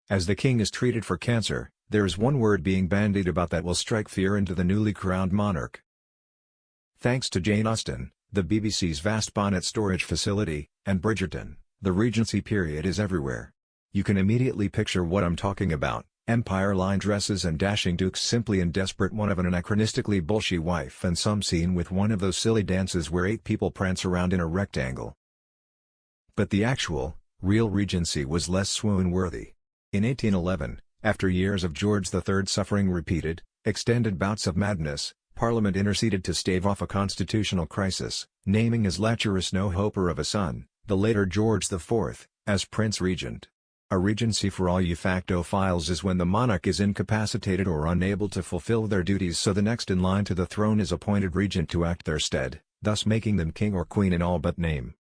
As the king is treated for cancer, there is one word being bandied about that will strike fear into the newly crowned monarch. Thanks to Jane Austen, the BBC's vast bonnet storage facility, and Bridgerton, the Regency period is everywhere. You can immediately picture what I'm talking about: empire-line dresses and dashing dukes simply in desperate want of an anachronistically bolshy wife, and some scene with one of those silly dances where 8 people prance around in a rectangle. But the actual, real Regency was less swoon-worthy. In 1811, after years of George III suffering repeated, extended bouts of madness, Parliament interceded to stave off a constitutional crisis, naming his lecherous no-hoper of a son, the later George IV, as Prince Regent. A regency for all you factophiles is when the monarch is incapacitated or unable to fulfill their duties, so the next in line to the throne is appointed regent to act their stead, thus making them king or queen in all but name.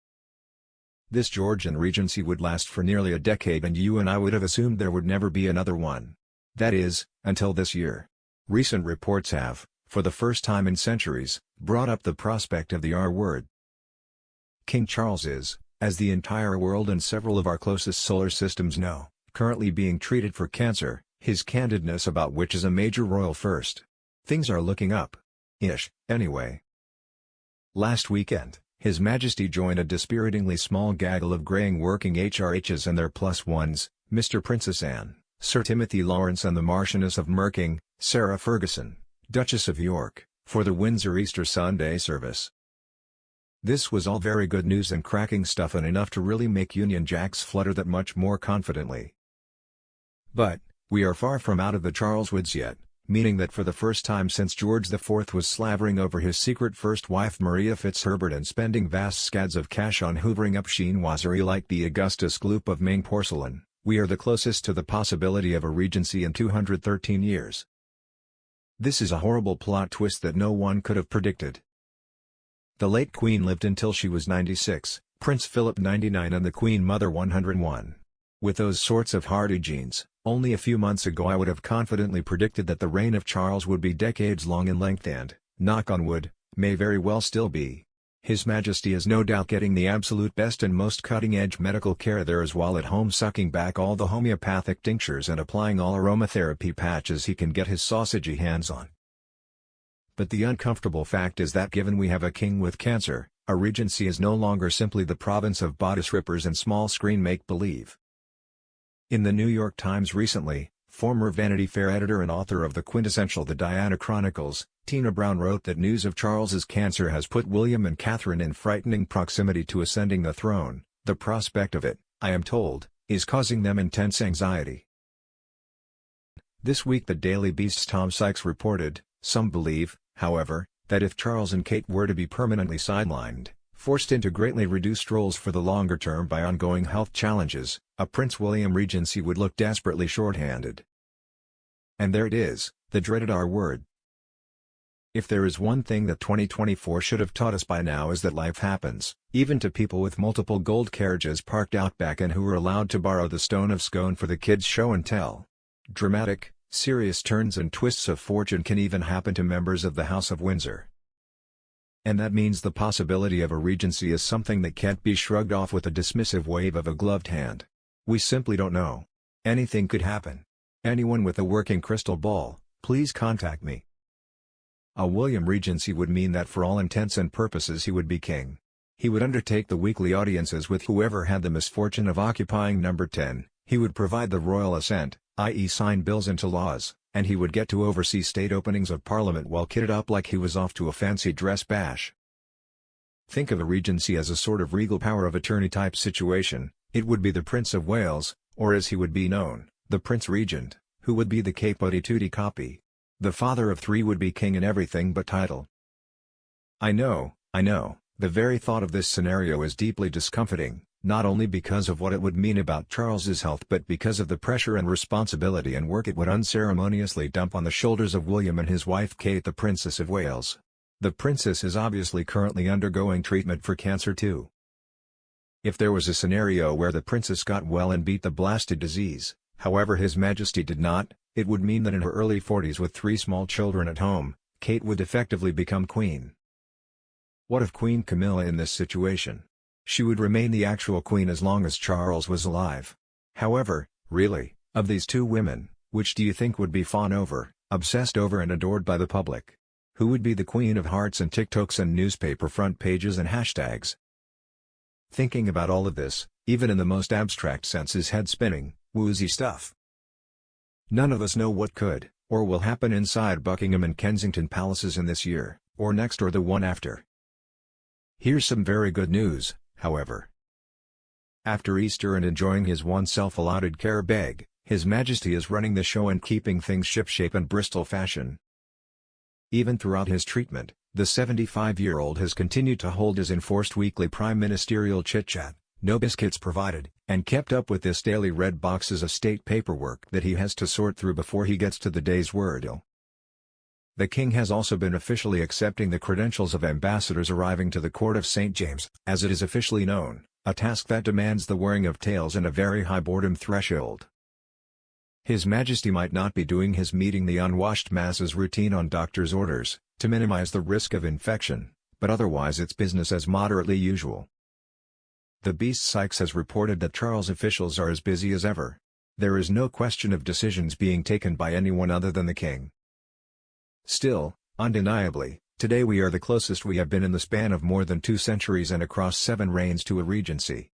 This Georgian regency would last for nearly a decade, and you and I would have assumed there would never be another one. That is, until this year. Recent reports have, for the first time in centuries, brought up the prospect of the R word. King Charles is, as the entire world and several of our closest solar systems know, currently being treated for cancer, his candidness about which is a major royal first. Things are looking up. Anyway. Last weekend, His Majesty joined a dispiritingly small gaggle of graying working HRHs and their plus ones, Mr. Princess Anne, Sir Timothy Lawrence and the Marchioness of Merking, Sarah Ferguson, Duchess of York, for the Windsor Easter Sunday service. This was all very good news and cracking stuff, and enough to really make Union Jacks flutter that much more confidently. But, we are far from out of the Charles woods yet, meaning that for the first time since George IV was slavering over his secret first wife Maria Fitzherbert and spending vast scads of cash on hoovering up chinoiserie like the Augustus Gloop of Ming porcelain, we are the closest to the possibility of a regency in 213 years. This is a horrible plot twist that no one could have predicted. The late Queen lived until she was 96, Prince Philip 99 and the Queen Mother 101. With those sorts of hardy genes, only a few months ago I would have confidently predicted that the reign of Charles would be decades long in length and, knock on wood, may very well still be. His Majesty is no doubt getting the absolute best and most cutting-edge medical care there is, while at home sucking back all the homeopathic tinctures and applying all aromatherapy patches he can get his sausagey hands on. But the uncomfortable fact is that given we have a king with cancer, a regency is no longer simply the province of bodice rippers and small-screen make-believe. In the New York Times recently, former Vanity Fair editor and author of the quintessential The Diana Chronicles, Tina Brown wrote that news of Charles's cancer has put William and Catherine in frightening proximity to ascending the throne. The prospect of it, I am told, is causing them intense anxiety. This week the Daily Beast's Tom Sykes reported, some believe, however, that if Charles and Kate were to be permanently sidelined, forced into greatly reduced roles for the longer term by ongoing health challenges, a Prince William regency would look desperately short-handed. And there it is, the dreaded R word. If there is one thing that 2024 should have taught us by now, is that life happens, even to people with multiple gold carriages parked out back and who are allowed to borrow the Stone of Scone for the kids' show and tell. Dramatic, serious turns and twists of fortune can even happen to members of the House of Windsor. And that means the possibility of a regency is something that can't be shrugged off with a dismissive wave of a gloved hand. We simply don't know. Anything could happen. Anyone with a working crystal ball, please contact me. A William regency would mean that for all intents and purposes he would be king. He would undertake the weekly audiences with whoever had the misfortune of occupying number 10, he would provide the royal assent, i.e. sign bills into laws, and he would get to oversee state openings of Parliament while kitted up like he was off to a fancy dress bash. Think of a regency as a sort of regal power of attorney type situation. It would be the Prince of Wales, or as he would be known, the Prince Regent, who would be the capote tutti capi. The father of 3 would be king in everything but title. I know, the very thought of this scenario is deeply discomforting, not only because of what it would mean about Charles's health but because of the pressure and responsibility and work it would unceremoniously dump on the shoulders of William and his wife Kate, the Princess of Wales. The princess is obviously currently undergoing treatment for cancer too. If there was a scenario where the princess got well and beat the blasted disease, however His Majesty did not, it would mean that in her early 40s with 3 small children at home, Kate would effectively become queen. What of Queen Camilla in this situation? She would remain the actual queen as long as Charles was alive. However, really, Of these two women, which do you think would be fawned over, obsessed over and adored by the public? Who would be the queen of hearts and TikToks and newspaper front pages and hashtags? Thinking about all of this, even in the most abstract sense, is head-spinning, woozy stuff. None of us know what could, or will happen inside Buckingham and Kensington palaces in this year, or next or the one after. Here's some very good news, however. After Easter and enjoying his one self-allotted carib egg, His Majesty is running the show and keeping things shipshape and Bristol fashion. Even throughout his treatment, the 75-year-old has continued to hold his enforced weekly prime ministerial chit-chat, no biscuits provided, and kept up with this daily red boxes of state paperwork that he has to sort through before he gets to the day's wordle. The King has also been officially accepting the credentials of ambassadors arriving to the Court of St. James, as it is officially known, a task that demands the wearing of tails and a very high boredom threshold. His Majesty might not be doing his meeting the unwashed masses routine on doctor's orders, to minimize the risk of infection, but otherwise it's business as moderately usual. The Beast Sykes has reported that Charles officials are as busy as ever. There is no question of decisions being taken by anyone other than the King. Still, undeniably, today we are the closest we have been in the span of more than 2 centuries and across 7 reigns to a regency.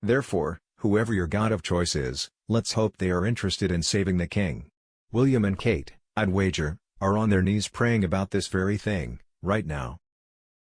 Therefore, whoever your god of choice is, let's hope they are interested in saving the King. William and Kate, I'd wager, are on their knees praying about this very thing, right now.